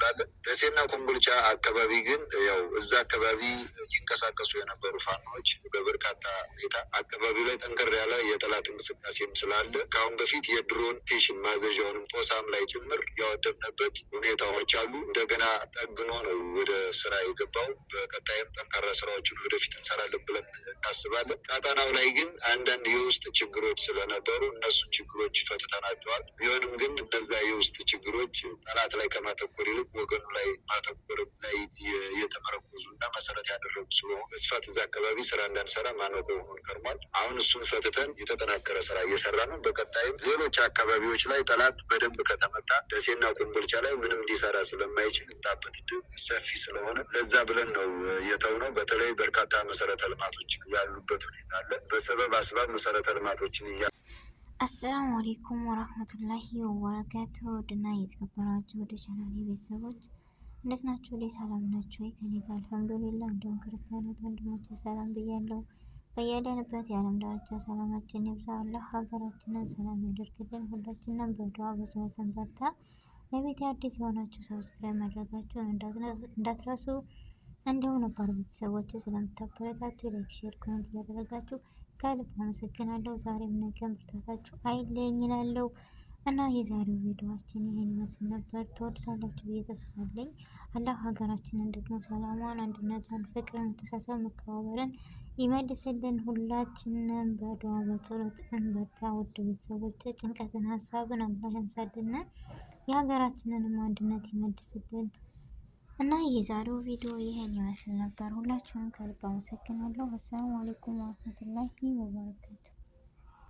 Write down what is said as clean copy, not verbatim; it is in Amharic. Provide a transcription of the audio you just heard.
እንችላለን። ደሴና ኮምቦልቻ አካባቢ ግን ያው እዛ አካባቢ ይንቀሳቀሱ የነበሩ ፋኖች በበርካታ ሁኔታ አካባቢው ላይ ጠንከር ያለ የጠላት እንቅስቃሴም ስላለ ከአሁን በፊት የድሮን ቴሽን ማዘዣውንም ጦሳም ላይ ጭምር ያወደብንበት ሁኔታዎች አሉ። እንደገና ጠግኖ ነው ወደ ስራ የገባው። በቀጣይም ጠንካራ ስራዎችን ወደፊት እንሰራለን ብለን እናስባለን። ቀጠናው ላይ ግን አንዳንድ የውስጥ ችግሮች ስለነበሩ እነሱን ችግሮች ፈትተናቸዋል። ቢሆንም ግን እነዛ የውስጥ ችግሮች ጠላት ላይ ከማተኮር ይልቅ ወገኑ ላይ ማተኮር ላይ የተመረኮዙ እና መሰረት ያደረጉ ስለሆኑ በስፋት እዛ አካባቢ ስራ እንዳንሰራ ማነቆ ሆኖን ከርሟል። አሁን እሱን ፈትተን የተጠናከረ ስራ እየሰራ ነው። በቀጣይም ሌሎች አካባቢዎች ላይ ጠላት በደንብ ከተመታ ደሴና ኮምቦልቻ ላይ ምንም ሊሰራ ስለማይችል እንጣበት ሰፊ ስለሆነ ለዛ ብለን ነው የተውነው። በተለይ በርካታ መሰረተ ልማቶች ያሉበት ሁኔታ አለ። በሰበብ አስባብ መሰረተ ልማቶችን አሰላሙ አለይኩም ወራህመቱላሂ ወበረካቱ። ውድና የተከበራችሁ ወደ ቻናሌ ቤተሰቦች እንዴት ናችሁ? ላይ ሰላም ናችሁ ወይ? ከኔ ጋር አልሐምዱሊላህ። እንዲሁም ክርስቲያኖች ወንድሞቼ ሰላም ብያለሁ። በያለንበት የዓለም ዳርቻ ሰላማችን ይብዛ። አላህ ሀገራችንን ሰላም ያደርግልን። ሁላችንም በዱዓ በጸሎት እንበርታ። ለቤት አዲስ የሆናችሁ ሰብስክራይብ ማድረጋችሁን እንዳትረሱ። እንዲሁም ነባር ቤተሰቦች ስለምታበረታቱ ላይክ፣ ሼር፣ ኮሜንት እያደረጋችሁ ከልብ አመሰግናለሁ። ዛሬም ነገም ብርታታችሁ አይለኝ እላለሁ እና የዛሬው ቪዲዮአችን ይሄን ይመስል ነበር። ትወዱታላችሁ ብዬ ተስፋ አለኝ። አላህ ሀገራችንን ደግሞ ሰላሟን፣ አንድነቷን፣ ፍቅርን፣ መተሳሰብ፣ መከባበርን ይመልስልን። ሁላችንም በዱዓ በጸሎት እንበርታ። ውድ ቤተሰቦች ጭንቀትን፣ ሀሳብን አላህ ያንሳልን፣ የሀገራችንንም አንድነት ይመልስልን። እና የዛሬው ቪዲዮ ይሄን ይመስል ነበር። ሁላችሁንም ከልብ አመሰግናለሁ። አሰላሙ አለይኩም ወራህመቱላሂ ወበረካቱ።